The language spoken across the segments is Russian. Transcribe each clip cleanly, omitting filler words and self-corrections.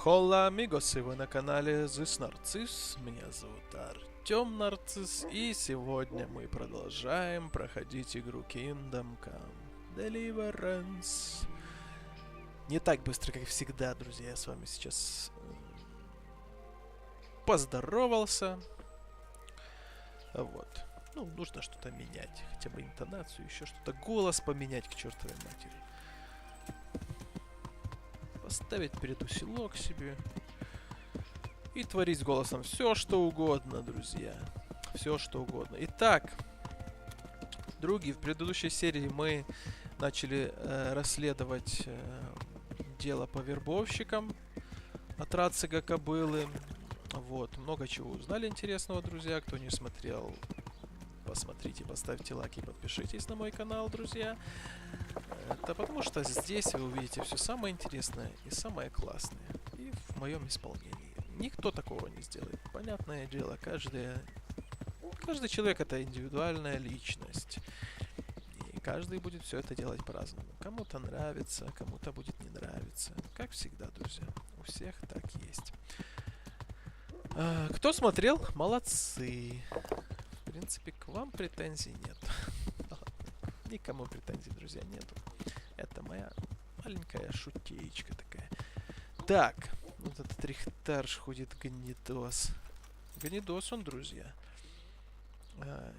Холла, амигос, вы на канале ThisNarCiss. Меня зовут Артем Нарцисс, и сегодня мы продолжаем проходить игру Kingdom Come Deliverance. Не так быстро, как всегда, друзья, я с вами сейчас поздоровался. Вот. Ну, нужно что-то менять, хотя бы интонацию, еще что-то, голос поменять к чертовой матери. Поставить перед усилок себе и творить голосом все, что угодно, друзья. Все, что угодно. Итак, други, в предыдущей серии мы начали расследовать дело по вербовщикам от Рацига Кобылы. Вот, много чего узнали интересного, друзья. Кто не смотрел, посмотрите, поставьте лайк и подпишитесь на мой канал, друзья. Это потому что здесь вы увидите все самое интересное и самое классное. И в моем исполнении. Никто такого не сделает. Понятное дело, каждый человек это индивидуальная личность. И каждый будет все это делать по-разному. Кому-то нравится, кому-то будет не нравиться. Как всегда, друзья. У всех так есть. Кто смотрел? Молодцы. В принципе, к вам претензий нет. Никому претензий, друзья, нету. Это моя маленькая шутеечка такая. Так, вот этот рихтарш ходит гнидос. Гнидос он, друзья.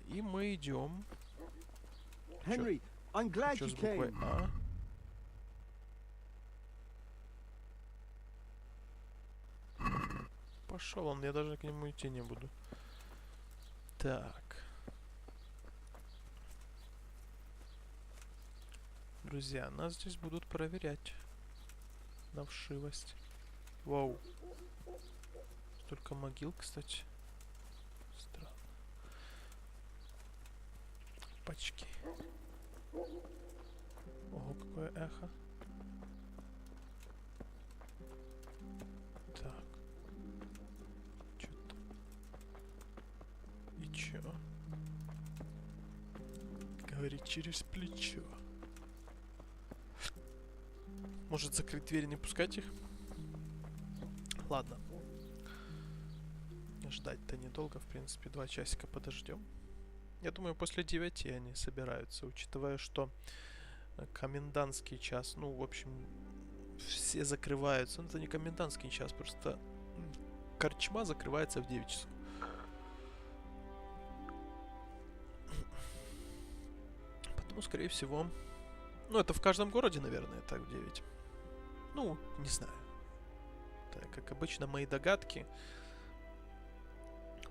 И мы идем. Henry, I'm glad Чё you с буквой came. А? Пошел он, я даже к нему идти не буду. Так. Друзья, нас здесь будут проверять на вшивость. Вау. Столько могил, кстати. Странно. Пачки. Ого, какое эхо. Так. Чё-то. И чё? Говорит через плечо. Может закрыть дверь и не пускать их? Ладно. Ждать-то недолго, в принципе, 2 часика подождем. Я думаю, после 9 они собираются, учитывая, что комендантский час, ну, в общем, все закрываются. Ну, это не комендантский час, просто корчма закрывается в 9 часов. Потому, скорее всего, ну, это в каждом городе, наверное, так в 9. Ну, не знаю. Так, как обычно, мои догадки.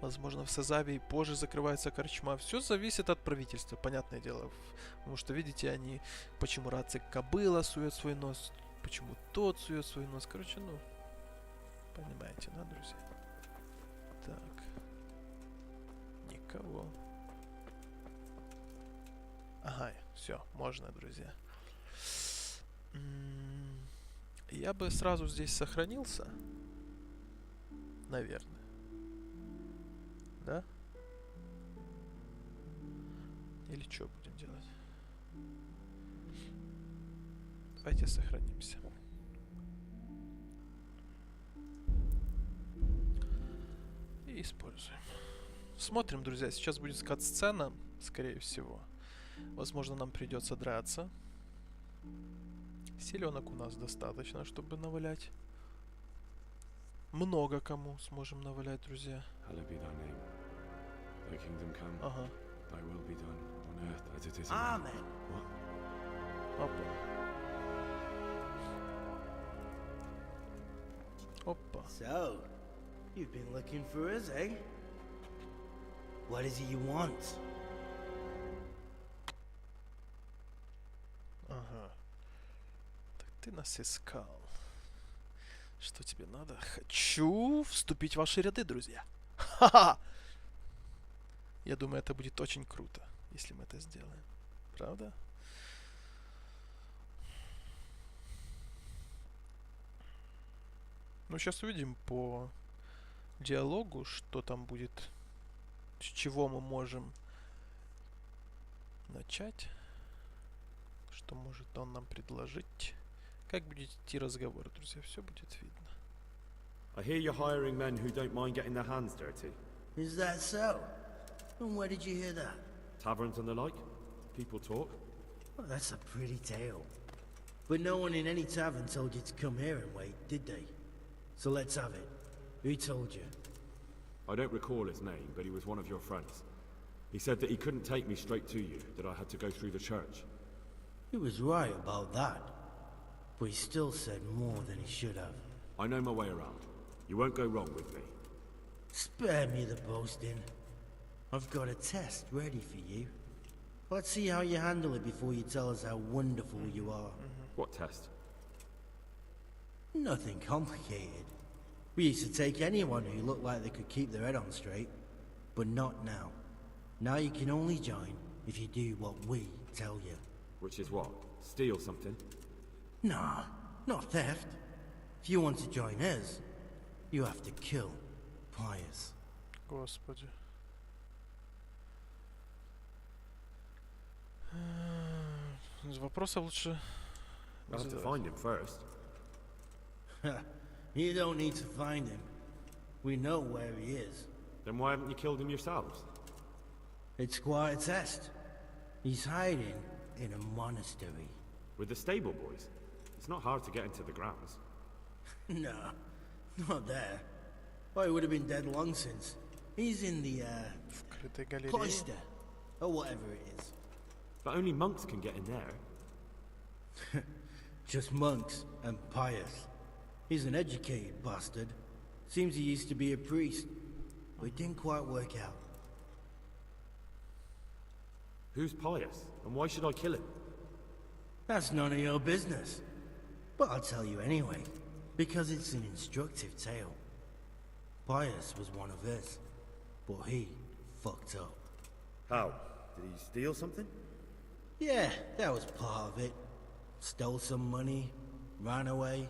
Возможно, в Сазавии позже закрывается корчма. Все зависит от правительства, понятное дело. Потому что, видите, они... Почему Рацик Кобыла сует свой нос, почему тот сует свой нос. Короче, ну... Понимаете, да, друзья? Так. Никого. Ага, все, можно, друзья. Я бы сразу здесь сохранился. Наверное. Да? Или что будем делать? Давайте сохранимся. И используем. Смотрим, друзья. Сейчас будет кат-сцена, скорее всего. Возможно, нам придется драться. Селенок у нас достаточно, чтобы навалять. Много кому сможем навалять, друзья. Ага. Amen. Опа. Опа. So, you've been looking for us, eh? What is it you want? Ага. Так ты нас искал. Что тебе надо? Хочу вступить в ваши ряды, друзья. Ха-ха! Я думаю, это будет очень круто, если мы это сделаем. Правда? Ну, сейчас увидим по диалогу, что там будет, с чего мы можем начать, что может он нам предложить. Как будет идти разговор, друзья, все будет видно. I hear you're hiring men who don't mind getting their hands dirty. Is that so? And where did you hear that? Taverns and the like. People talk. Well, that's a pretty tale. But no one in any tavern told you to come here and wait, did they? So let's have it. Who told you? I don't recall his name, but he was one of your friends. He said that he couldn't take me straight to you, that I had to go through the church. He was right about that. But he still said more than he should have. I know my way around. You won't go wrong with me. Spare me the boasting. I've got a test ready for you. Let's see how you handle it before you tell us how wonderful you are. What test? Nothing complicated. We used to take anyone who looked like they could keep their head on straight. But not now. Now you can only join if you do what we tell you. Which is what? Steal something? Nah, not theft. If you want to join us, you have to kill Pius. Господи. Из вопросов лучше... I have to find him first. You don't need to find him. We know where he is. Then why haven't you killed him yourselves? It's quite a test. He's hiding in a monastery. With the stable boys? It's not hard to get into the grounds. No, not there. Well, he would have been dead long since. He's in the, Вкрытой галереи. cloister, or whatever it is. But only monks can get in there. Just monks and Pius. He's an educated bastard. Seems he used to be a priest, but it didn't quite work out. Who's Pius? And why should I kill him? That's none of your business. But I'll tell you anyway, because it's an instructive tale. Pius was one of us, but he fucked up. How? Did he steal something? Yeah, that was part of it. Stole some money, ran away.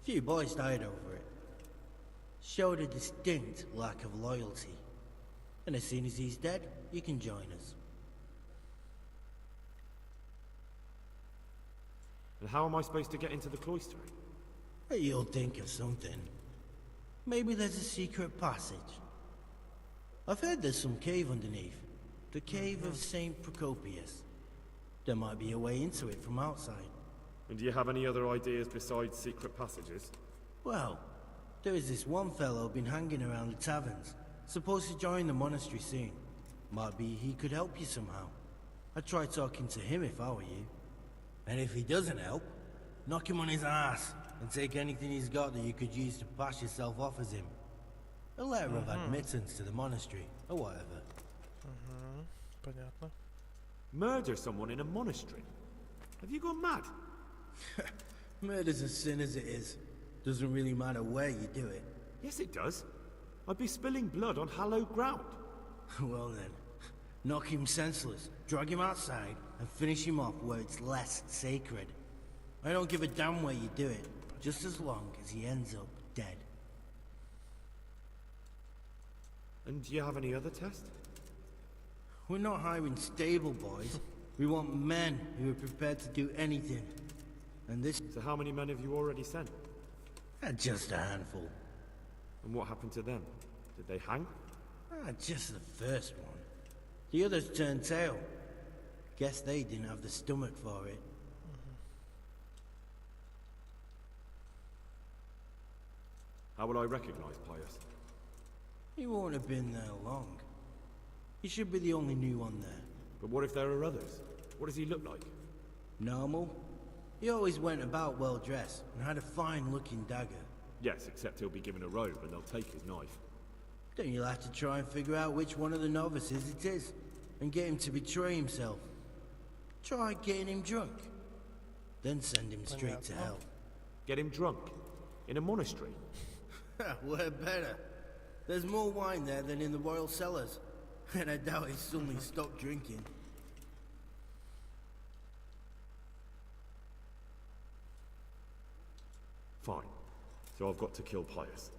Few boys died over it. Showed a distinct lack of loyalty. And as soon as he's dead, you can join us. And how am I supposed to get into the cloister? You'll think of something. Maybe there's a secret passage. I've heard there's some cave underneath. The cave of St. Procopius. There might be a way into it from outside. And do you have any other ideas besides secret passages? Well, there is this one fellow been hanging around the taverns. Supposed to join the monastery soon. Might be he could help you somehow. I'd try talking to him if I were you. And if he doesn't help, knock him on his ass and take anything he's got that you could use to pass yourself off as him. A letter of admittance to the monastery, or whatever. Понятно. Murder someone in a monastery? Have you gone mad? Murder's a sin as it is. Doesn't really matter where you do it. Yes, it does. I'd be spilling blood on hallowed ground. Well then, knock him senseless, drag him outside, and finish him off where it's less sacred. I don't give a damn where you do it, just as long as he ends up dead. And do you have any other test? We're not hiring stable boys. We want men who are prepared to do anything. And this... So how many men have you already sent? Just a handful. And what happened to them? Did they hang? Just the first one. The others turned tail. Guess they didn't have the stomach for it. How will I recognize Pius? He won't have been there long. He should be the only new one there. But what if there are others? What does he look like? Normal. He always went about well dressed and had a fine looking dagger. Yes, except he'll be given a robe and they'll take his knife. Then you'll have to try and figure out which one of the novices it is and get him to betray himself. Try getting him drunk. Then send him straight to hell. Get him drunk? In a monastery? We're better. There's more wine there than in the royal cellars. And I doubt he suddenly stopped drinking. Fine. So I've got to kill Pius.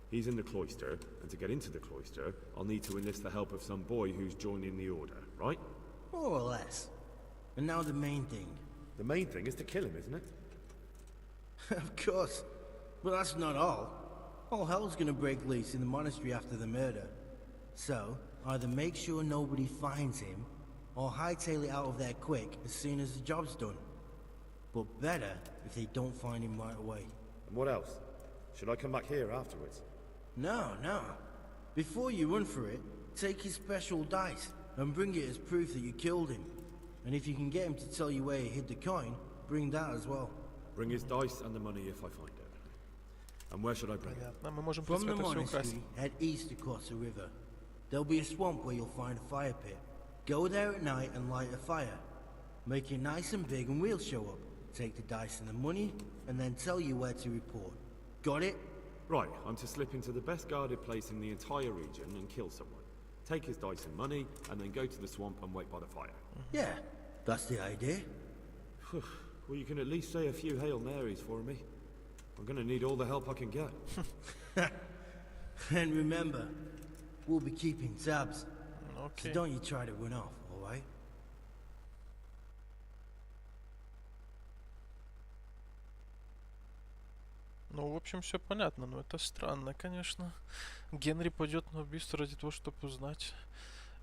He's in the cloister, and to get into the cloister, I'll need to enlist the help of some boy who's joining the order, right? More or less. And now the main thing. The main thing is to kill him, isn't it? Of course. But that's not all. All hell's gonna break loose in the monastery after the murder. So, either make sure nobody finds him, or hightail it out of there quick as soon as the job's done. But better if they don't find him right away. And what else? Should I come back here afterwards? No, no. Before you run for it, take his special dice and bring it as proof that you killed him. And if you can get him to tell you where he hid the coin, bring that as well. Bring his dice and the money if I find it. And where should I bring it? Понятно. Мы можем, в From принципе, the это все украсть. monastery, head east across the river. There'll be a swamp where you'll find a fire pit. Go there at night and light a fire. Make it nice and big and we'll show up. Take the dice and the money, and then tell you where to report. Got it? Right, I'm to slip into the best guarded place in the entire region and kill someone. Take his dice and money, and then go to the swamp and wait by the fire. Yeah, that's the idea. Well, you can at least say a few Hail Marys for me. I'm gonna need all the help I can get. And remember, we'll be keeping tabs. So Окей. don't you try to run off, alright? Ну, в общем, все понятно, но это странно, конечно. Генри пойдет на убийство ради того, чтобы узнать.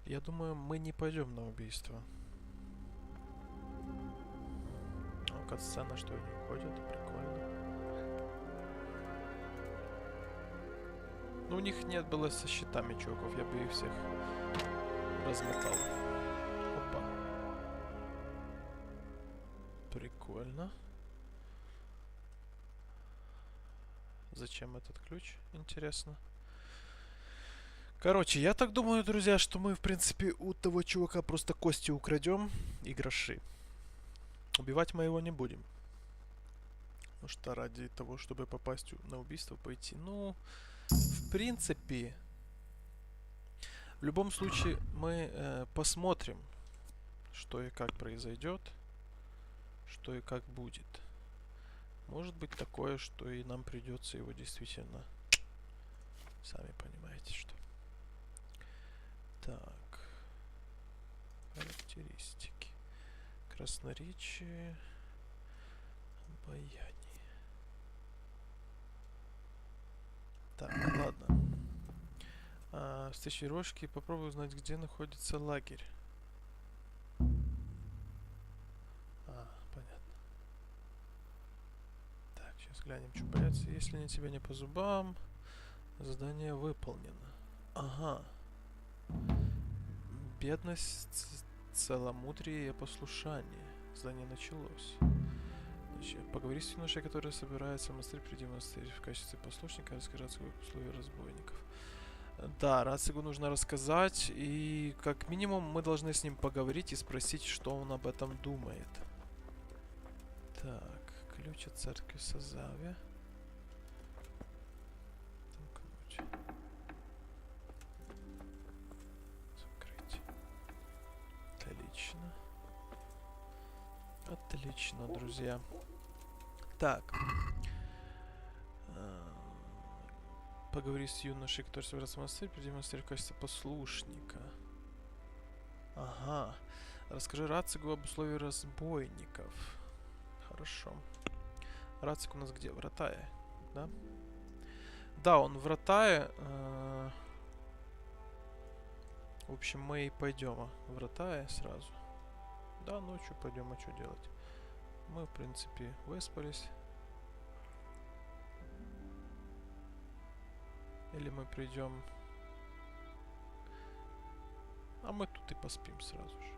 Я думаю, мы не пойдем на убийство. Ну-ка, сцена, что они уходят, прикольно. Ну, у них нет было со щитами чуваков, я бы их всех размотал. Опа. Прикольно. Зачем этот ключ? Интересно. Короче, я так думаю, друзья, что мы, в принципе, у того чувака просто кости украдем и гроши. Убивать мы его не будем. Потому что ради того, чтобы попасть на убийство, пойти. Ну, в принципе, в любом случае мы посмотрим, что и как произойдет, что и как будет. Может быть такое, что и нам придется его действительно... Сами понимаете, что. Так. Характеристики. Красноречие. Обаяние. Так, ладно. Встречи рожки. Попробую узнать, где находится лагерь. Понятно. Так, сейчас глянем, что появится. Если не тебе не по зубам, задание выполнено. Ага. Бедность, целомудрие и послушание. Задание началось. Значит, поговори с юношей, который собирается в монастырь, приди в монастырь в качестве послушника, расскажи о своих условиях разбойников. Да, Рацигу нужно рассказать, и как минимум мы должны с ним поговорить и спросить, что он об этом думает. Так, ключ от церкви Сазаве. Замкнуть. Закрыть. Отлично. Отлично, друзья. Так. Поговори с юношей, который собирается в монастырь, приди в монастырь в качестве послушника. Ага. Расскажи Рацигу об условиях разбойников. Хорошо. Рацик у нас где? В Ротае, да? Да, он в Ротае. В общем, мы и пойдем в Ротае сразу. Да, ночью пойдем, а что делать? Мы, в принципе, выспались. Или мы придем... А мы тут и поспим сразу же.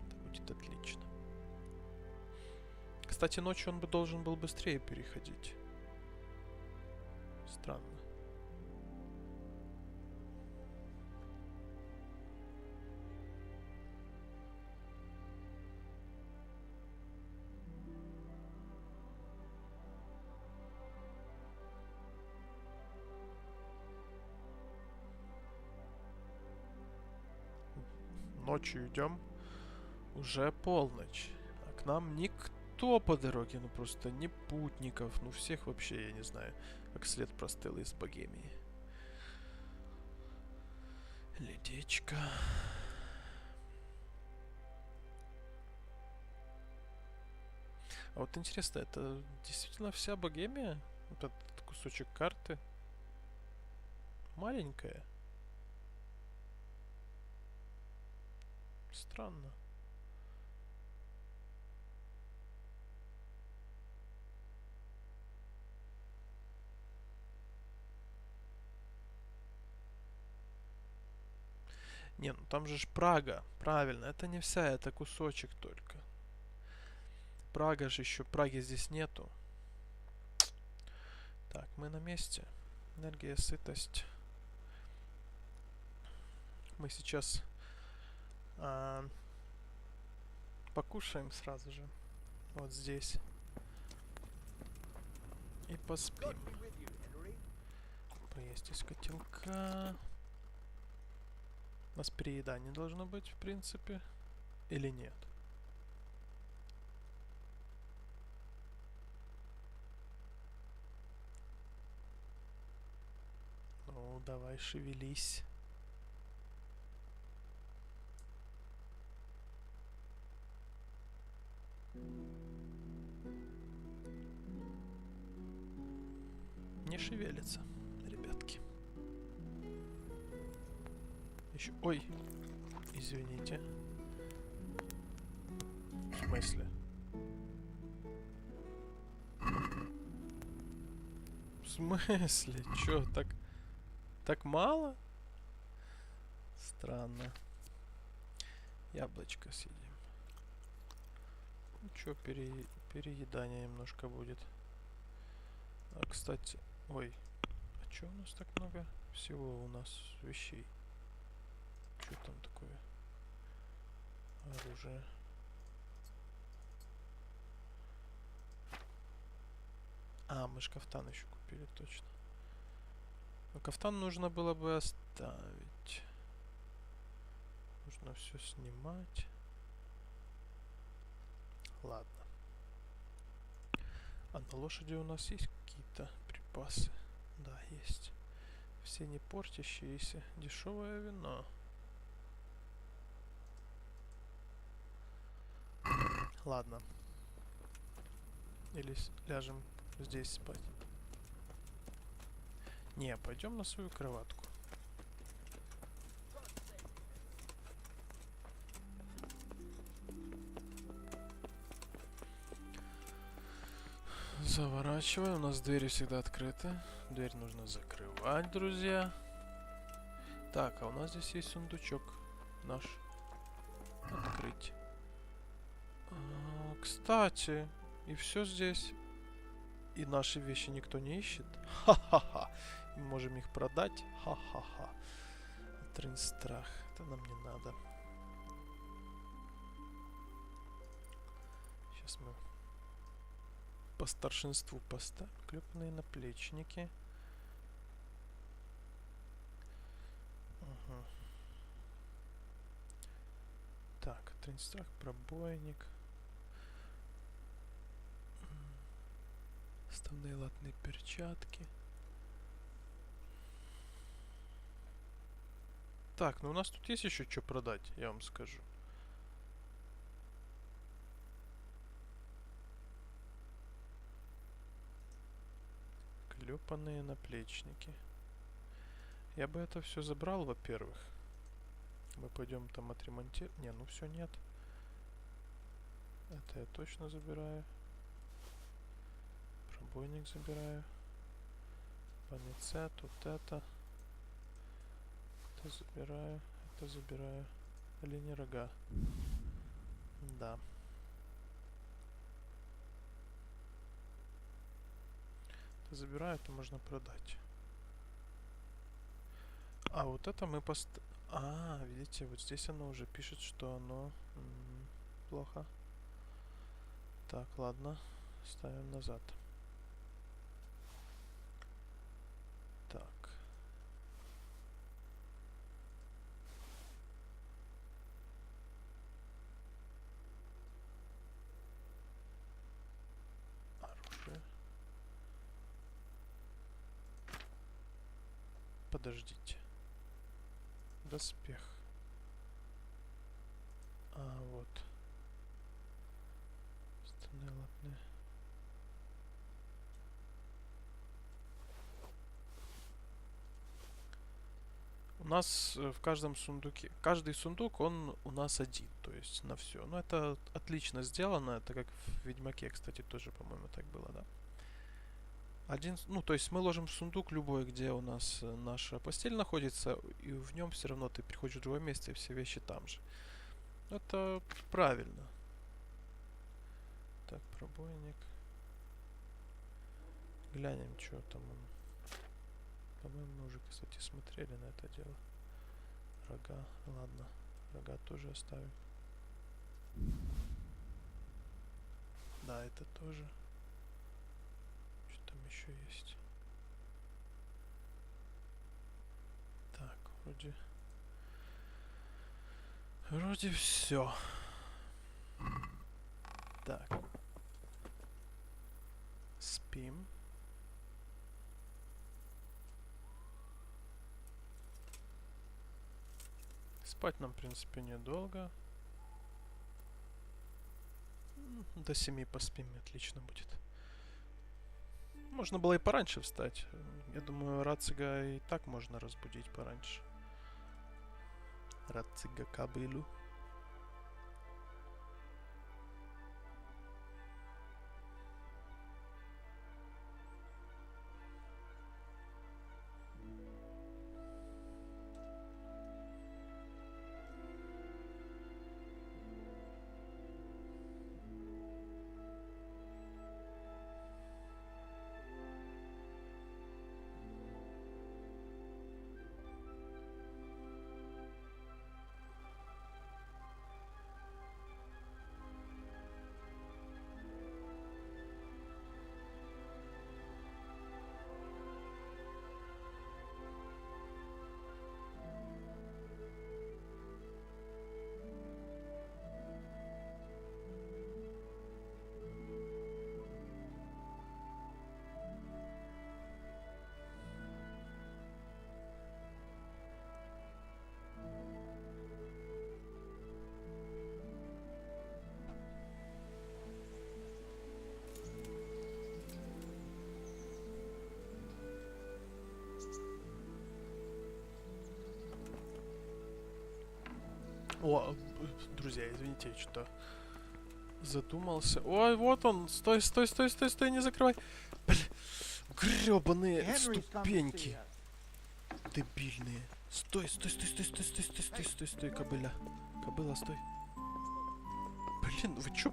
Это будет отлично. Кстати, ночью он бы должен был быстрее переходить. Странно. Ночью идем. Уже полночь. А к нам никто по дороге. Ну просто ни путников. Ну всех вообще, я не знаю, как след простыл из Богемии. Ледечка. А вот интересно, это действительно вся Богемия? Вот этот кусочек карты. Маленькая. Странно. Не, ну там же ж Прага. Правильно, это не вся, это кусочек только. Прага же еще, Праги здесь нету. Так, мы на месте. Энергия, сытость. Мы сейчас покушаем сразу же. Вот здесь. И поспим. Поесть из котелка. У нас переедание должно быть, в принципе. Или нет? Ну, давай, шевелись. Не шевелится, ребятки. Еще... Ой, извините. В смысле? В смысле? Чё, так мало? Странно. Яблочко съедим. Ну чё, переедание немножко будет. А, кстати... Ой, а чё у нас так много всего у нас вещей? Что там такое? Оружие. А, мы ж кафтан еще купили, точно. Но кафтан нужно было бы оставить. Нужно все снимать. Ладно. А на лошади у нас есть какие-то припасы? Да, есть. Все не портящиеся. Дешевое вино. Ладно. Или ляжем здесь спать. Не, пойдем на свою кроватку. Заворачиваем. У нас двери всегда открыты. Дверь нужно закрывать, друзья. Так, а у нас здесь есть сундучок наш. Открыть. Кстати, и все здесь. И наши вещи никто не ищет. Ха-ха-ха. И можем их продать. Ха-ха-ха. Трин-страх. Это нам не надо. Сейчас мы по старшинству поставим. Клепанные наплечники. Угу. Так, трин-страх, пробойник. Ставные латные перчатки. Так, ну у нас тут есть еще что продать, я вам скажу. Клепанные наплечники. Я бы это все забрал, во-первых. Мы пойдем там отремонтировать. Не, ну все, нет. Это я точно забираю. Пробойник забираю. Паницет, вот это. Это забираю. Это забираю. Олени рога. Да. Это забираю, это можно продать. А вот это мы А, видите, вот здесь оно уже пишет, что оно плохо. Так, ладно. Ставим назад. Так. Оружие. Подождите. Доспех. А, вот. Стены латные. нас в каждом сундуке, каждый сундук, он у нас один, то есть на все. Но это отлично сделано, это как в Ведьмаке, кстати, тоже, по-моему, так было, да? Ну, то есть мы ложим в сундук любой, где у нас наша постель находится, и в нем все равно ты приходишь в другое место, и все вещи там же. Это правильно. Так, пробойник. Глянем, что там он. По-моему, мы уже, кстати, смотрели на это дело. Рога. Ладно. Рога тоже оставим. Да, это тоже. Что там еще есть? Так, вроде все. Так. Спим. Спать нам, в принципе, недолго. До 7 поспим, отлично будет. Можно было и пораньше встать. Я думаю, Рацига и так можно разбудить пораньше. Рацига кобылу. О, друзья, извините, я что-то задумался. Ой, вот он. Стой, стой, стой, стой, стой, не закрывай. Блин, гребаные ступеньки. Дебильные. Стой, стой, стой, стой, стой, стой, стой, стой, стой, стой, кобыля. Кобыла, стой. Блин, вы чё,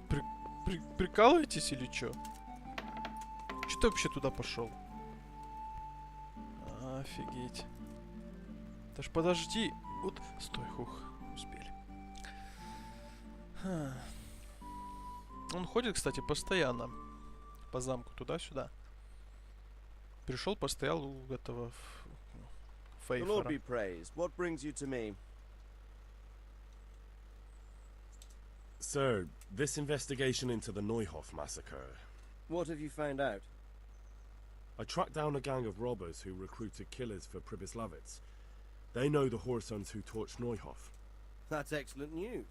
прикалываетесь или чё? Чё ты вообще туда пошел? Офигеть. Даже подожди. Вот, стой, хух, успели. Он ходит, кстати, постоянно по замку туда-сюда. Пришел, постоял у этого The Lord be Фейфора. praised. What brings you to me? Sir, this investigation into the Neuhof massacre. What have you found out? I tracked down a gang of robbers who recruited killers for Pribyslavitz. They know the whoresons who torched Neuhof. That's excellent news.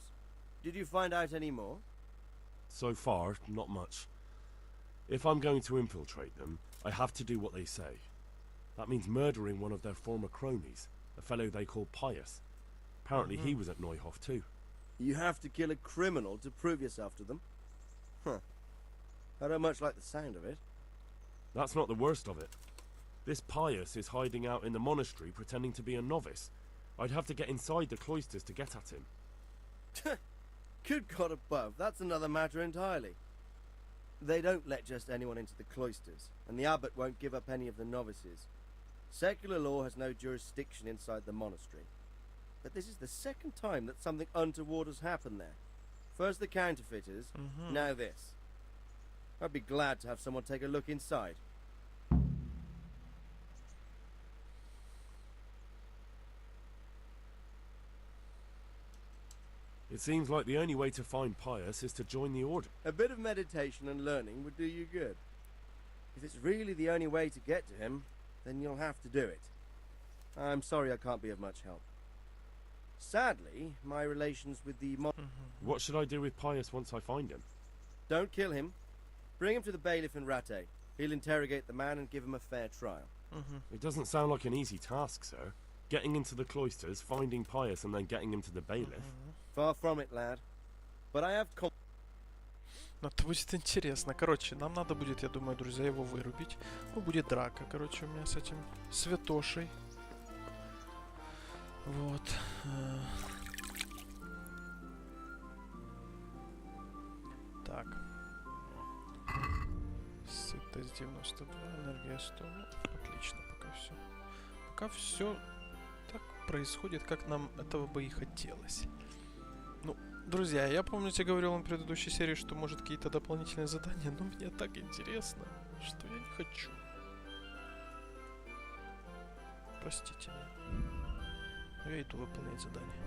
Did you find out any more? So far, not much. If I'm going to infiltrate them, I have to do what they say. That means murdering one of their former cronies, a fellow they call Pius. Apparently he was at Neuhof too. You have to kill a criminal to prove yourself to them? Huh. I don't much like the sound of it. That's not the worst of it. This Pius is hiding out in the monastery pretending to be a novice. I'd have to get inside the cloisters to get at him. Good God above, that's another matter entirely. They don't let just anyone into the cloisters, and the abbot won't give up any of the novices. Secular law has no jurisdiction inside the monastery. But this is the second time that something untoward has happened there. First the counterfeiters, now this. I'd be glad to have someone take a look inside. It seems like the only way to find Pius is to join the order. A bit of meditation and learning would do you good. If it's really the only way to get to him, then you'll have to do it. I'm sorry I can't be of much help. Sadly, my relations with the What should I do with Pius once I find him? Don't kill him. Bring him to the bailiff in Rattay. He'll interrogate the man and give him a fair trial. It doesn't sound like an easy task, sir. Getting into the cloisters, finding Pius, and then getting him to the bailiff. Far from it, lad. But I have Но это будет интересно. Короче, нам надо будет, я думаю, друзья, его вырубить. Ну, будет драка, короче, у меня с этим святошей. Вот. Так. Сытость 92, энергия 100. Отлично, пока все. Пока все так происходит, как нам этого бы и хотелось. Ну, друзья, я, помните, говорил вам в предыдущей серии, что может какие-то дополнительные задания, но мне так интересно, что я не хочу. Простите меня. Но я иду выполнять задание.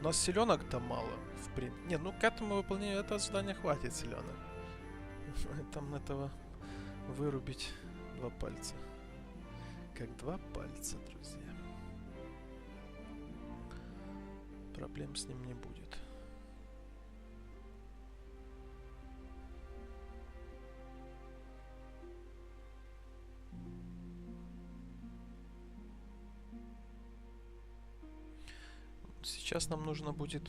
У нас селенок-то мало, в принципе. Не, ну к этому выполнению этого задания хватит селенок. Там этого вырубить 2 пальца. Как 2 пальца, друзья. Проблем с ним не будет. Сейчас нам нужно будет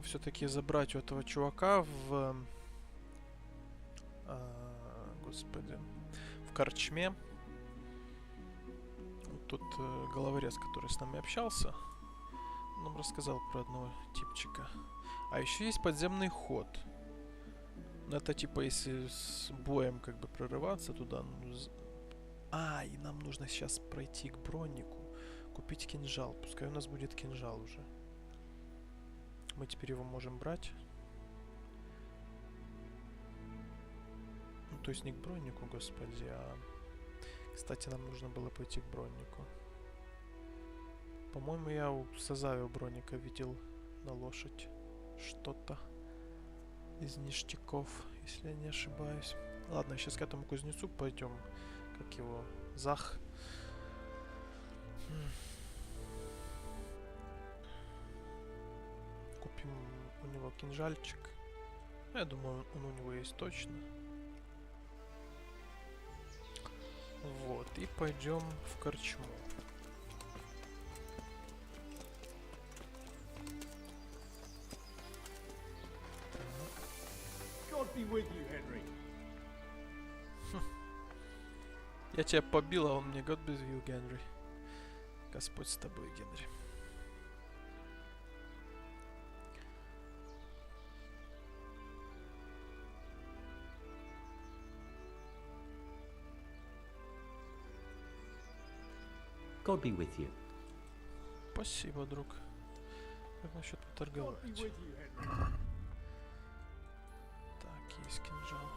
все-таки забрать у этого чувака в... господи. В корчме. Тут головорез, который с нами общался, нам рассказал про одного типчика. А еще есть подземный ход. Это типа, если с боем как бы прорываться туда. И нам нужно сейчас пройти к броннику. Купить кинжал. Пускай у нас будет кинжал уже. Мы теперь его можем брать. Ну, то есть не к броннику, господи, а... Кстати, нам нужно было пойти к броннику. По-моему, я у Сазави у бронника видел на лошадь что-то из ништяков, если я не ошибаюсь. Ладно, сейчас к этому кузнецу пойдем. Как его? Зах. Купим у него кинжальчик. Я думаю, он у него есть точно. Вот, и пойдем в корчму. Я тебя побил, а он мне God be with you, Генри. Господь с тобой, Генри. God be with you. Спасибо, друг. Как насчет поторговать? Так, есть кинжал.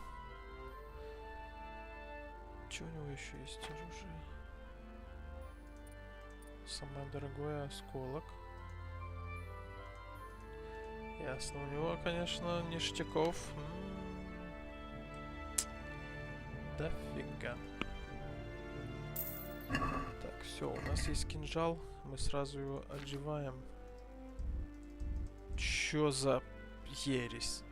Что у него еще есть? Оружие. Самое дорогое — осколок. Ясно. У него, конечно, ништяков. Дофига. Так, все, у нас есть кинжал. Мы сразу его отживаем. Чё за ересь?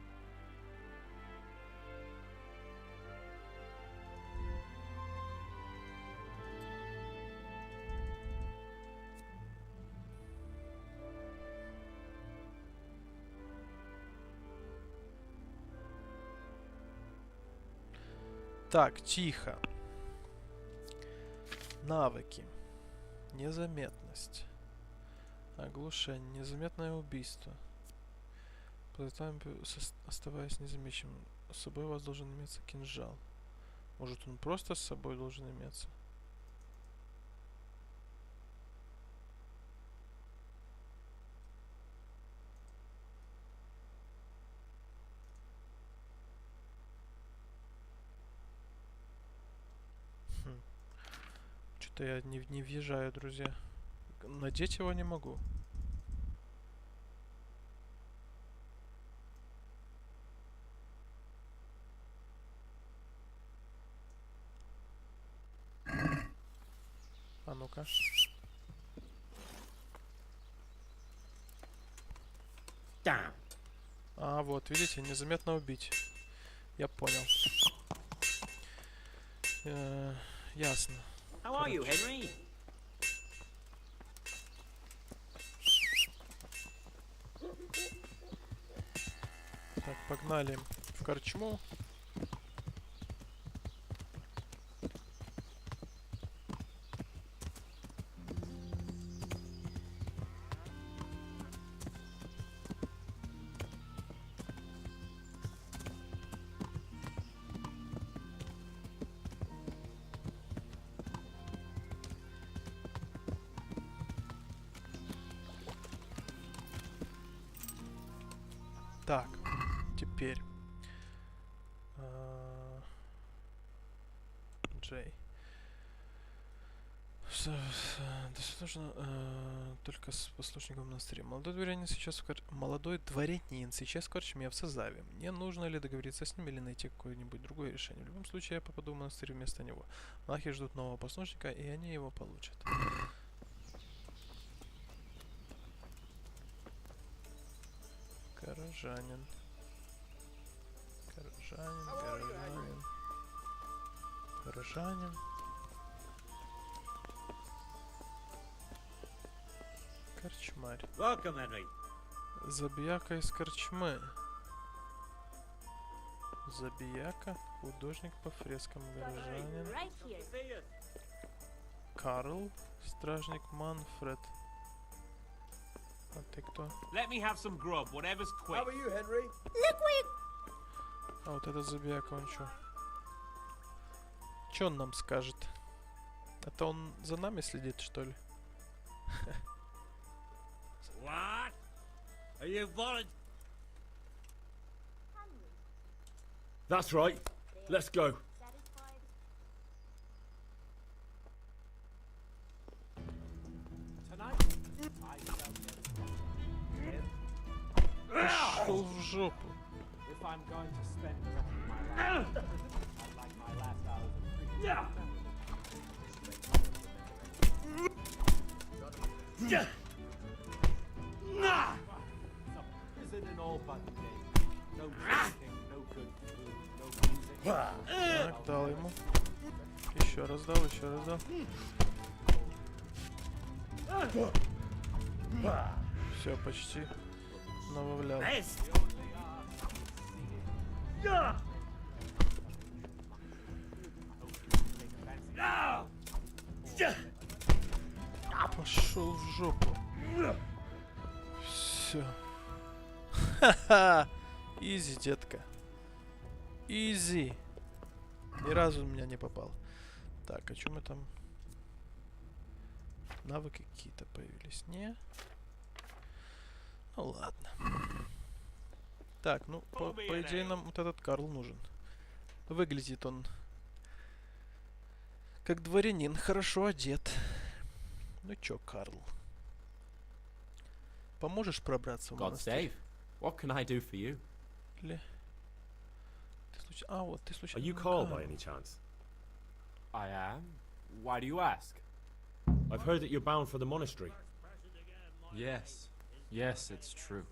Так, тихо. Навыки. Незаметность. Оглушение. Незаметное убийство. Оставаясь незамеченным. С собой у вас должен иметься кинжал. Может, он просто с собой должен иметься? Что-то я не въезжаю, друзья. Надеть его не могу. А ну-ка. А, вот, видите, незаметно убить. Я понял. Ясно. How are you, Henry? Так, погнали в корчму. Так, теперь Джей. Достаточно только с послушником монастыря. Молодой дворянин сейчас в корчме в созаве. Мне нужно ли договориться с ним или найти какое-нибудь другое решение. В любом случае я попаду в монастырь вместо него. Монахи ждут нового послушника, и они его получат. Горожанин. Корчмарь. Welcome, Henry. Забияка из корчмы. Забияка, художник по фрескам, горожанин. Карл, стражник Манфред. А ты кто? Let me have some grub, whatever's quick. How are you, Henry? А вот это Забияка, он чё? Чё он нам скажет? Это он за нами следит, что ли? What? Are you volunteering? That's right. Let's go. Пошел в жопу. Так, дал ему. Еще раз дал, еще раз дал. Все, почти навовлял. Пошел в жопу. Все. Ха-ха. Изи, детка. Изи. Ни разу у меня не попал. Так, а что мы там? Навыки какие-то появились. Не? Ну ладно. Так, ну, по идее нам вот этот Карл нужен. Выглядит он как дворянин, хорошо одет. Ну чё, Карл? Поможешь пробраться в монастырь? What can I do for you? Или... А, вот, ты Are случайно... you Carl by any chance? I am. Why do you ask? I've heard that you're bound for the monastery. Yes. Yes, it's true.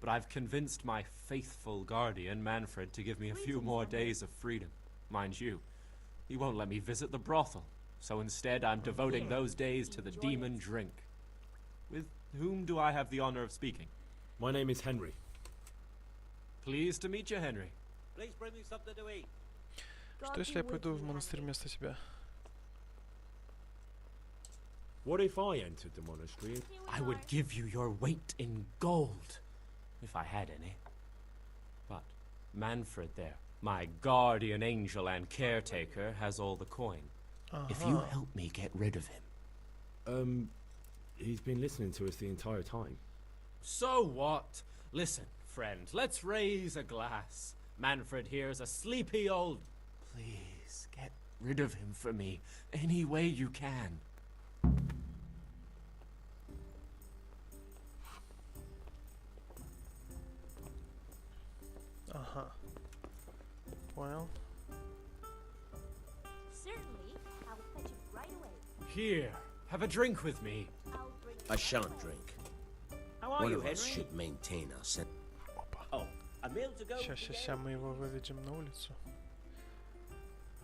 But I've convinced my faithful guardian, Manfred, to give me a few more days of freedom. Mind you, he won't let me visit the brothel. So instead, I'm devoting those days to the demon drink. With whom do I have the honor of speaking? My name is Henry. Pleased to meet you, Henry. Please bring me something to eat. Что если я пойду в монастырь вместо тебя? What if I entered the monastery? I would give you your weight in gold, if I had any. But Manfred there, my guardian angel and caretaker, has all the coin. If you help me get rid of him. He's been listening to us the entire time. So what? Listen, friend, let's raise a glass. Manfred here's a sleepy old... Please, get rid of him for me, any way you can. Ага. Понял. Certainly, I'll fetch it right away. Here, have a drink with me. I'll bring I shan't drink. How are One you, of us Henry? should maintain our sen- Oh, a meal to go. Сейчас мы его выведем на улицу.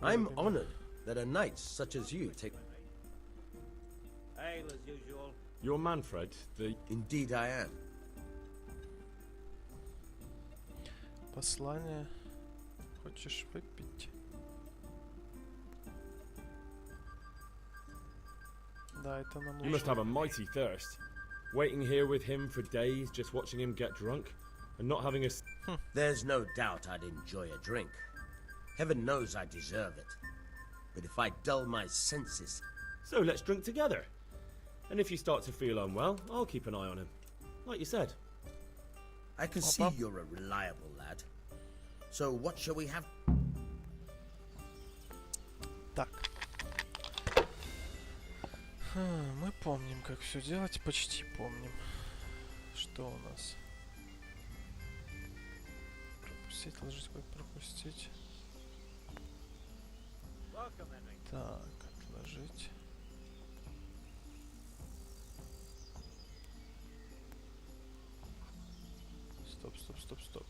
I'm honored that a knight such as you take... You're Manfred, the... Indeed I am. Послание. Хочешь выпить? Да, это нам You must лучше. have a mighty thirst. Waiting here with him for days, just watching him get drunk, and not having a... There's no doubt I'd enjoy a drink. Heaven knows I deserve it. But if I dull my senses... So let's drink together. And if you start to feel unwell, I'll keep an eye on him. Like you said. I can see you're a reliable lad. So what shall we have? Так. Мы помним, как все делать, почти помним. Что у нас? Пропустить, ложить, как пропустить. Так, отложить. Стоп, стоп, стоп, стоп.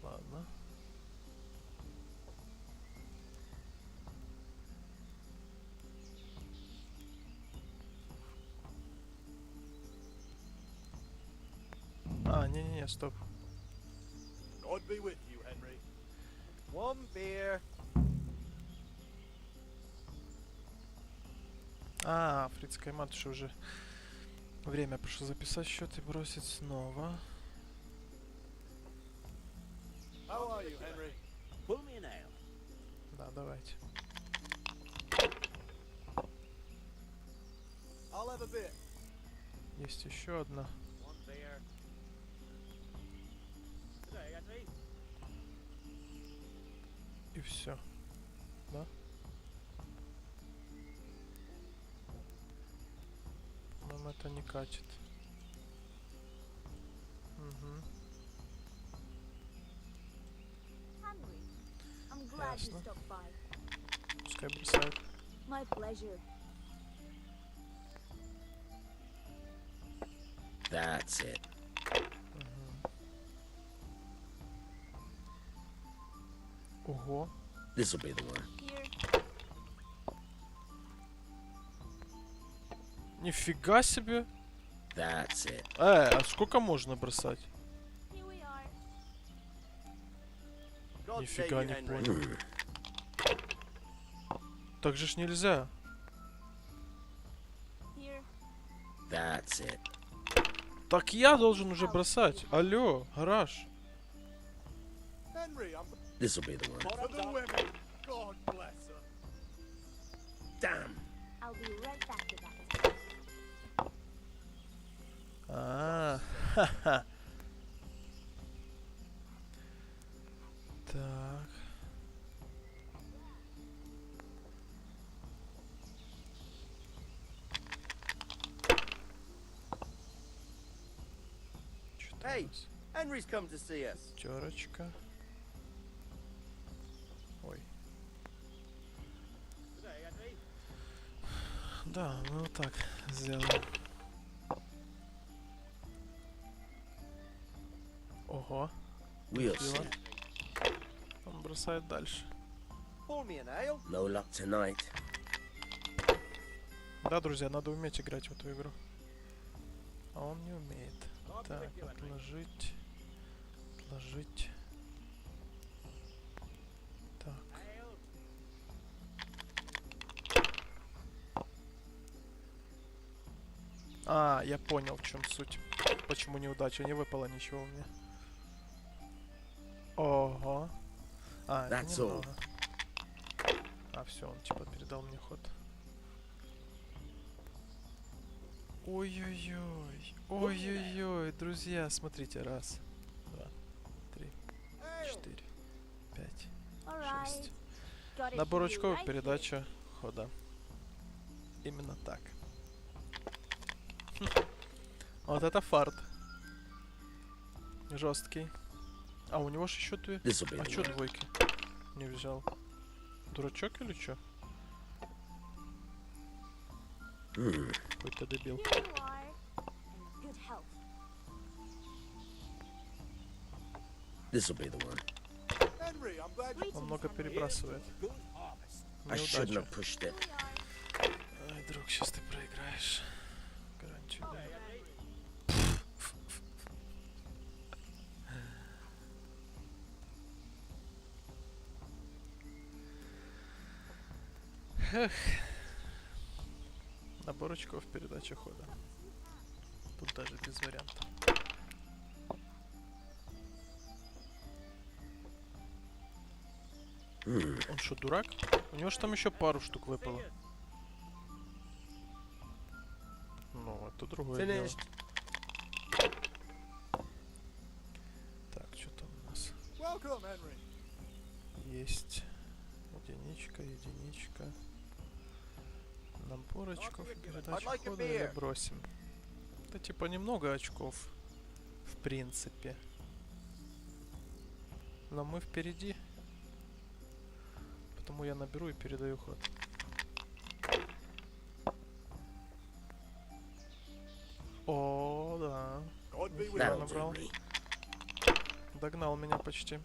Ладно. А, не-не-не, стоп. God be with you, Henry. One beer. А, фрицкая матуша уже. Время прошло записать счет и бросить снова. How are you, Henry? Pull me an ale. Да, давайте. I'll have a beer. Есть еще одна. One beer. Today, Henry. И все. Да? Нам это не катит. Угу. Henry, I'm glad you Ясно. stopped by. Пускай бросает. My pleasure. That's it. Ого. This'll be the one. Here. Нифига себе. That's it. А сколько можно бросать? Here we are. God Нифига save не you, Henry. понял. Так же ж нельзя. Here. That's it. Так я должен уже бросать. Алло, гараж. Henry, I'm This'll be the one. for the women. God bless her. Damn. I'll be right back to that. А, ха-ха. Так. Что-то Hey. у нас. Henry's come to see us. Пятерочка. Ой. Today, Henry. Да, мы вот так сделаем. Ого. We'll Дела. see. Он бросает дальше. Pour me an ale. No luck tonight. Да, друзья, надо уметь играть в эту игру. А он не умеет. Так, отложить. Отложить. Так. А, я понял, в чем суть. Почему неудача? Не выпало ничего у меня. Ого. А, это That's all. немного. А, все, он типа передал мне ход. Ой-ой-ой. Ой-ой-ой. Друзья, смотрите. Раз, два, три, 4, 5, All right. 6. Got it Набор for you очков, right передача хода. Именно так. Вот это фарт. Жесткий. А у него же еще две. This'll be А the чё one. двойки? Не взял. Дурачок или чё? Какой-то дебил. Here you are. In good health. This'll be the one. Henry, I'm glad you... Он много перебрасывает. Good harvest. I shouldn't Неудача. have pushed it. Ай, друг, сейчас ты проиграешь. Гарантию даю. Эх. Набор очков, передача хода. Тут даже без вариантов. Он что, дурак? У него же там еще пару штук выпало. Ну, это другое дело. Так, что там у нас? Есть единичка, единичка. Набор очков, передача хода или бросим? Это типа немного очков, в принципе. Но мы впереди. Потому я наберу и передаю ход. О, да. Я набрал. Догнал меня почти.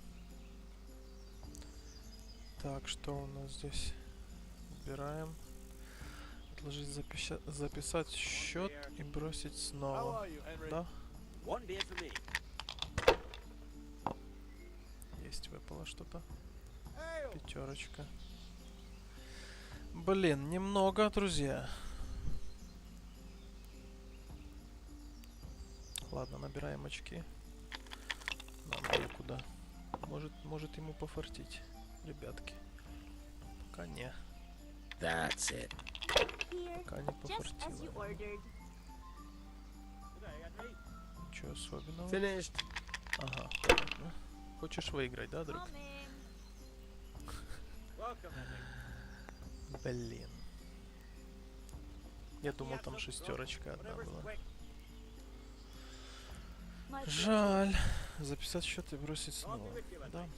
Так, что у нас здесь? Убираем. Отложить, записать счет и бросить снова. Да? Есть, выпало что-то. Пятерочка. Блин, немного, друзья. Ладно, набираем очки. Нам некуда. Может ему пофартить, ребятки. Пока не. That's it. Пока не пофартило. Ничего особенного. Finished. Ага, понятно. Хочешь выиграть, да, друг? Блин. Я думал, там шестерочка одна была. Жаль. Записать счет и бросить снова. Да.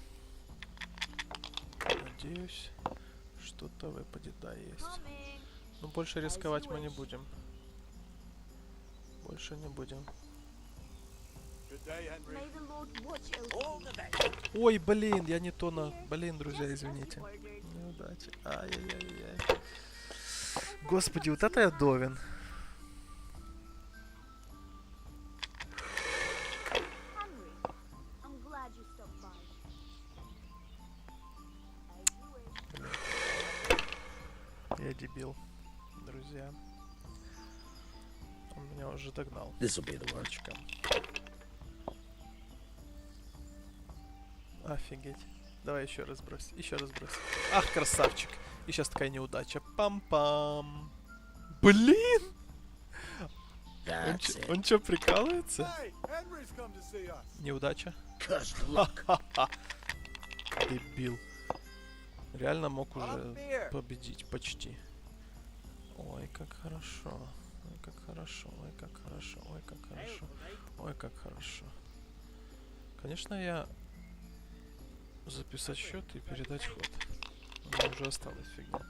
Надеюсь, что-то выпадет. Да, есть. Но больше рисковать мы не будем. Больше не будем. Ой, блин, я не то на... Блин, друзья, извините. Неудача. Ай-яй-яй-яй. Господи, вот это я довен. Я дебил, друзья. Он меня уже догнал. Очкам. Офигеть. Давай еще раз брось. Еще раз брось. Ах, красавчик. И сейчас такая неудача. Пам-пам. Блин! Он что, прикалывается? Неудача. Дебил. Реально мог уже победить почти. Ой, как хорошо. Ой, как хорошо. Ой, как хорошо. Ой, как хорошо. Ой, как хорошо. Конечно, я... Записать счет и передать ход. У меня уже осталась фигня.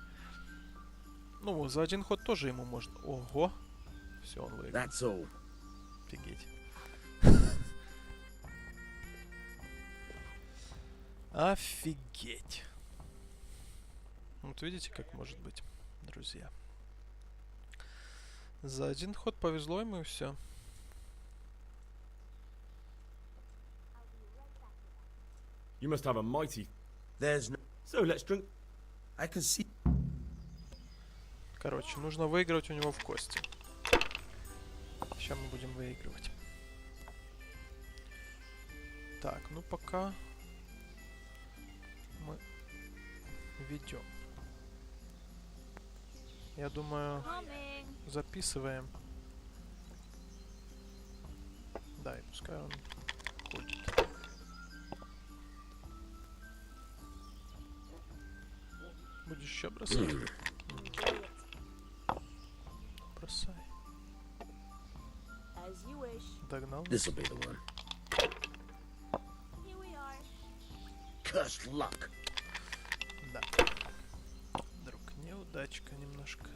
Ну, за один ход тоже ему можно. Ого! Все, он выиграл. Офигеть. Офигеть. Вот видите, как может быть, друзья. За один ход повезло ему и все. You must have a mighty... There's no... So let's drink... I can see... Короче, нужно выигрывать у него в кости. Сейчас мы будем выигрывать. Так, ну пока мы ведем. Я думаю, записываем. Да, и пускай он ходит. Будешь еще бросать? Бросай. Догнал. This'll be the one. Cursed luck. Да. Друг, неудачка немножко.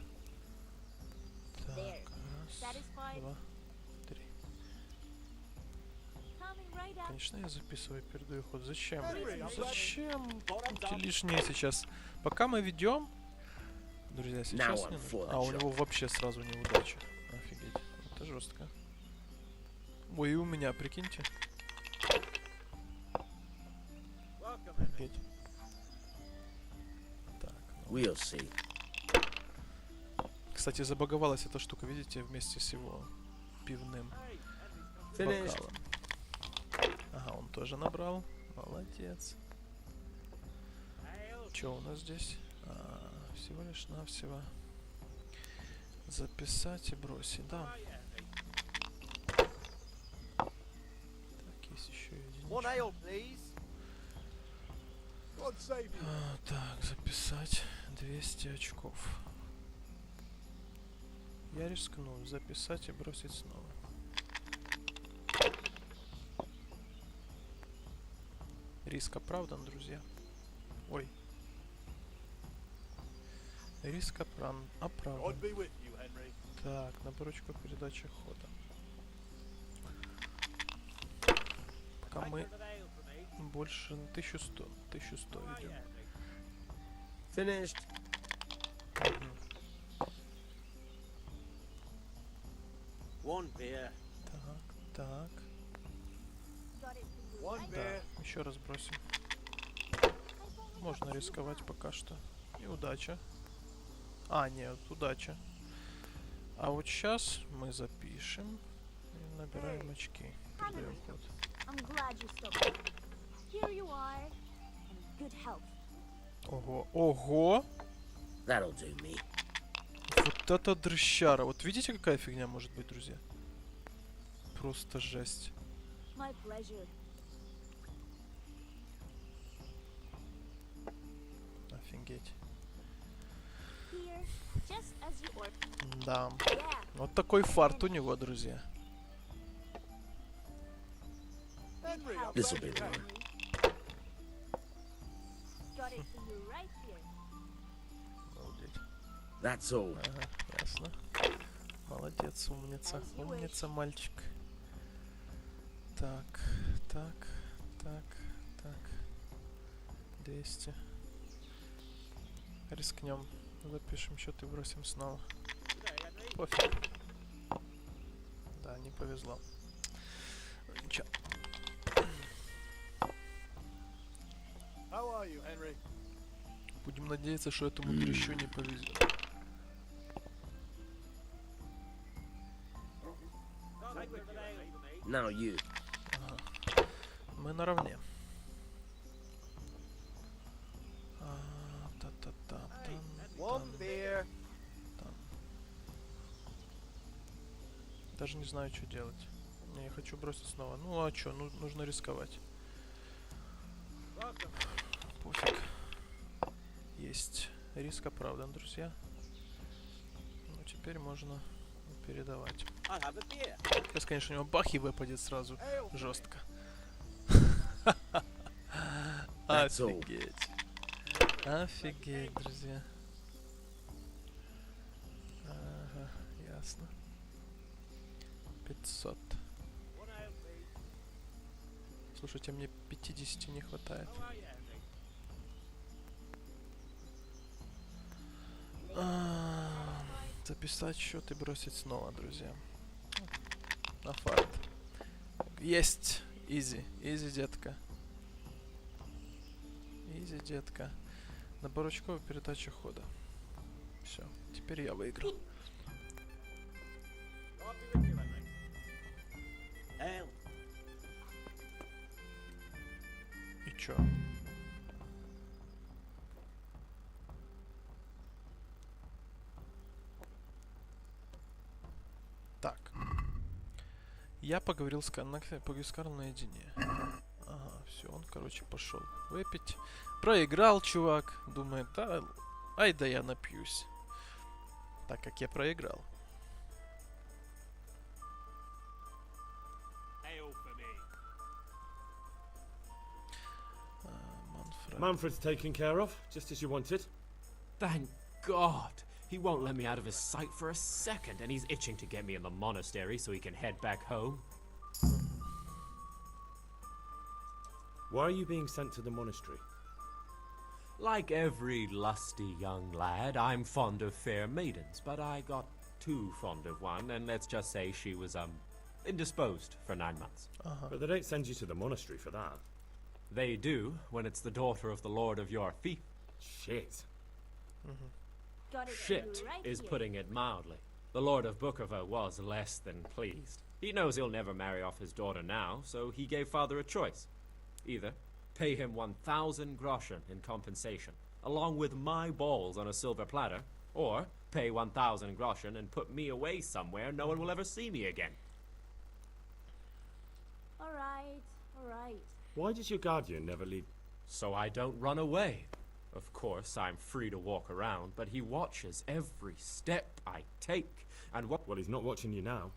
Так, раз, два, три. Конечно, я записываю, передаю ход. Зачем? Зачем эти лишние сейчас? Пока мы ведем, Друзья, сейчас не нужно. А у него вообще сразу неудача. Офигеть. Это жестко. Ой, и у меня, прикиньте. Офигеть. Так. We'll see. Кстати, забаговалась эта штука, видите, вместе с его пивным бокалом. Ага, он тоже набрал. Молодец. Что у нас здесь? Всего лишь навсего записать и бросить, да. Так, есть еще единичка. Так, записать 200 очков. Я рискну записать и бросить снова. Риск оправдан, друзья. Ой. Риск оправдан. Так, на поручку передачи хода. Пока мы больше 1100 ведем. Finished. One beer. Так. Got it for you, right? Да, еще раз бросим. Можно рисковать пока что. И удача. А, нет, удача. А вот сейчас мы запишем и набираем очки. Передаем ход. I'm glad you stopped. Here you are, in good health. Ого, ого! That'll do me. Вот это дрыщара. Вот видите, какая фигня может быть, друзья? Просто жесть. My pleasure. Офигеть. Here, just as you ordered. Да. Yeah. Вот такой фарт у него, друзья. Good health. This'll be the one. Got it for you right here. Обалдеть. That's all. Ага, ясно. Молодец, умница. Умница, мальчик. Так. 200. Рискнем. Запишем счет и бросим снова. Пофиг. Да, не повезло. Ничего. Будем надеяться, что этому дрищу не повезет. Now you. Ага. Мы наравне. Даже не знаю, что делать. Не, я хочу бросить снова. Ну а что, нужно рисковать. Пофиг. Есть. Риск оправдан, друзья. Ну, теперь можно передавать. Сейчас, конечно, у него бах и выпадет сразу. Жестко. Офигеть. Офигеть, друзья. Ага, ясно. 500. Слушайте, мне 50 не хватает. Записать счет и бросить снова, друзья. На фарт. Есть! Изи. Изи, детка. Изи, детка. Набор очков и передача хода. Все. Теперь я выиграл. И чё? Так. Я поговорил с Карлом наедине. Ага, все, он, короче, пошел выпить. Проиграл, чувак. Думает, да, ай да я напьюсь. Так как я проиграл. Manfred's taken care of, just as you wanted. Thank God! He won't let me out of his sight for a second, and he's itching to get me in the monastery so he can head back home. Why are you being sent to the monastery? Like every lusty young lad, I'm fond of fair maidens, but I got too fond of one, and let's just say she was, indisposed for 9 months. But they don't send you to the monastery for that. They do, when it's the daughter of the lord of your fief. Shit. Got it Shit right is here. putting it mildly. The lord of Bookover was less than pleased. He knows he'll never marry off his daughter now, so he gave father a choice. Either pay him 1,000 groschen in compensation, along with my balls on a silver platter, or pay 1,000 groschen and put me away somewhere no one will ever see me again. All right, all right. Why does your guardian never leave? So I don't run away. Of course, I'm free to walk around, but he watches every step I take. And Well, he's not watching you now.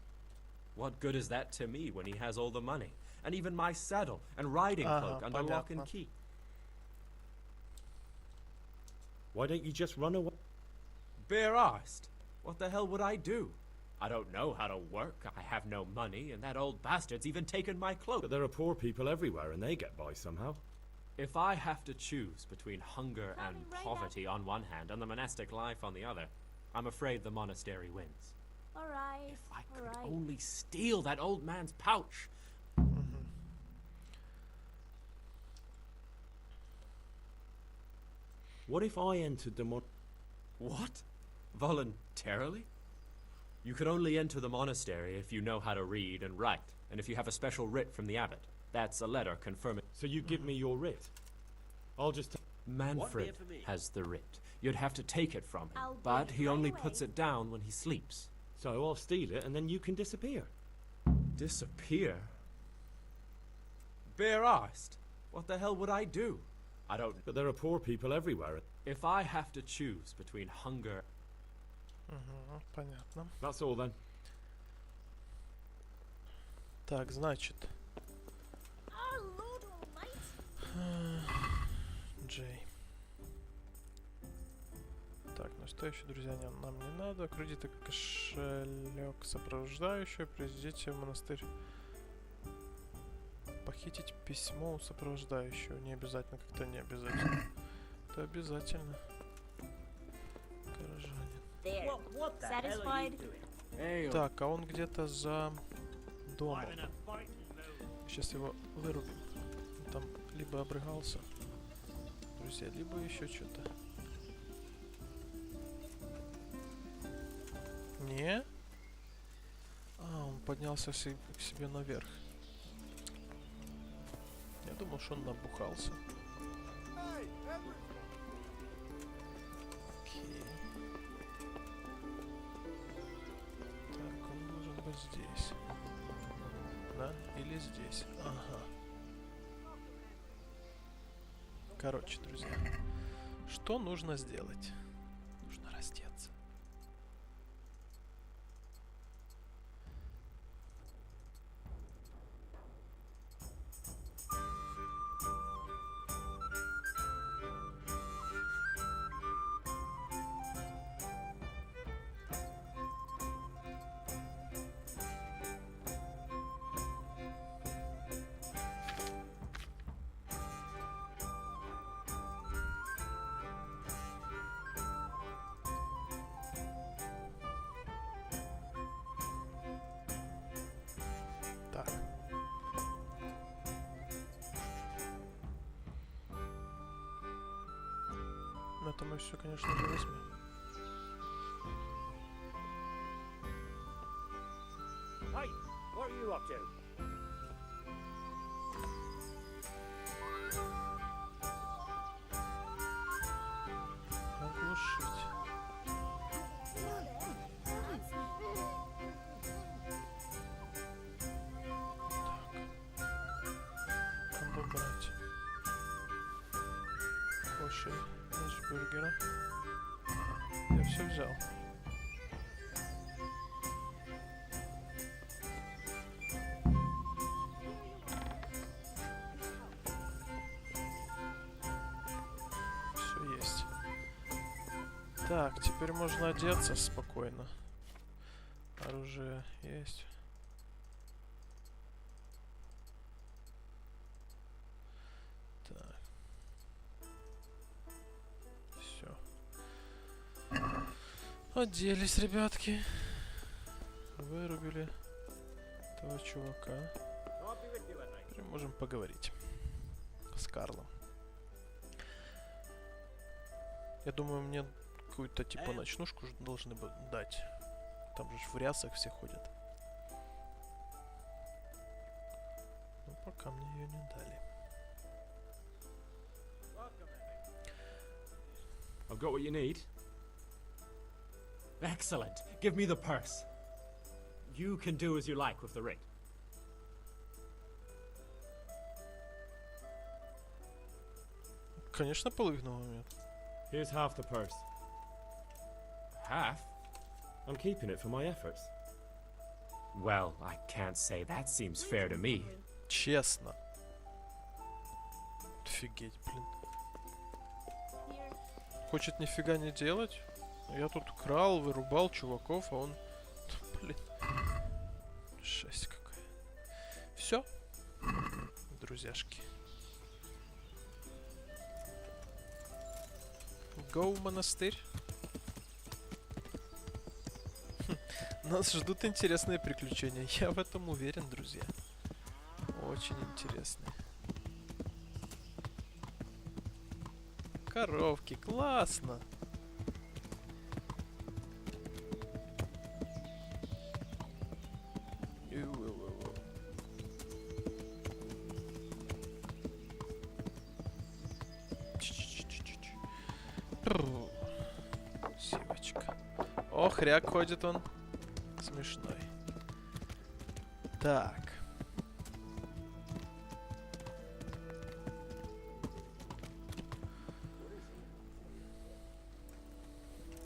what good is that to me when he has all the money? And even my saddle and riding cloak under lock and понятно. key. Why don't you just run away? Bare arsed. What the hell would I do? I don't know how to work, I have no money, and that old bastard's even taken my cloak. But there are poor people everywhere and they get by somehow. If I have to choose between hunger and Coming right poverty on one hand and the monastic life on the other, I'm afraid the monastery wins. All right, If I all could right. only steal that old man's pouch. What if I entered the What? Voluntarily? You can only enter the monastery if you know how to read and write, and if you have a special writ from the abbot. That's a letter confirming. So you give me your writ? I'll just... Manfred for me? has the writ. You'd have to take it from him, I'll get but it he right only away. puts it down when he sleeps. So I'll steal it and then you can disappear. Disappear? Bare arsed. What the hell would I do? I don't. But there are poor people everywhere. If I have to choose between hunger. Понятно. That's all then. Так, значит, Our Lord Almighty. Джей. Так, ну что еще, друзья, нам не надо. Кредиты, кошелек, сопровождающий. Приведите в монастырь. Похитить письмо у сопровождающего. Не обязательно, как-то не обязательно. Это обязательно. Горожанин. There. What the hell are you Satisfied? doing? Так, а он где-то за домом. I'm in a fighting mood. Сейчас его вырубим. Он там либо обрыгался, друзья, либо еще что-то. Не? А, он поднялся к себе наверх. Я думал, что он набухался. Окей. Так, он должен быть здесь. Да? Или здесь. Ага. Короче, друзья. Что нужно сделать? Нужно раздеться. Так. Но это мы все, конечно же, возьмем. Hey, what are you up to? Оглушить. Обобрать. Кошель из бургера. Я все взял. Все есть. Так, теперь можно одеться спокойно. Оружие есть. Так. Оделись, ребятки. Вырубили этого чувака. Теперь можем поговорить с Карлом. Я думаю, мне какую-то типа ночнушку должны бы дать. Там же в рясах все ходят. Но пока мне ее не дали. I've got what you need. Excellent. Give me the purse. You can do as you like with the ring. Конечно, полыгнул момент. Here's half the purse. Half? I'm keeping it for my efforts. Well, I can't say that seems fair to me. Честно. Офигеть, блин. Хочет нифига не делать? Я тут крал, вырубал чуваков, а он... Блин. Жесть какая. Все, друзьяшки. Go, монастырь. Нас ждут интересные приключения. Я в этом уверен, друзья. Очень интересные. Коровки, классно. Сивочка. О, хряк ходит он. Смешной. Так.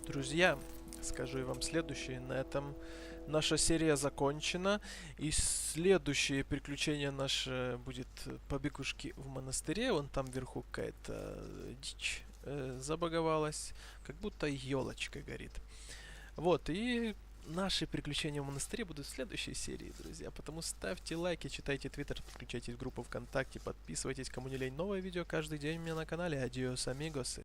Друзья, скажу я вам следующее. На этом наша серия закончена. И следующее приключение наше будет побегушки в монастыре. Вон там вверху какая-то дичь забаговалась. Как будто елочка горит. Вот, и наши приключения в монастыре будут в следующей серии, друзья. Потому ставьте лайки, читайте твиттер, подключайтесь в группу ВКонтакте, подписывайтесь, кому не лень. Новое видео каждый день у меня на канале. Адиос, амигосы.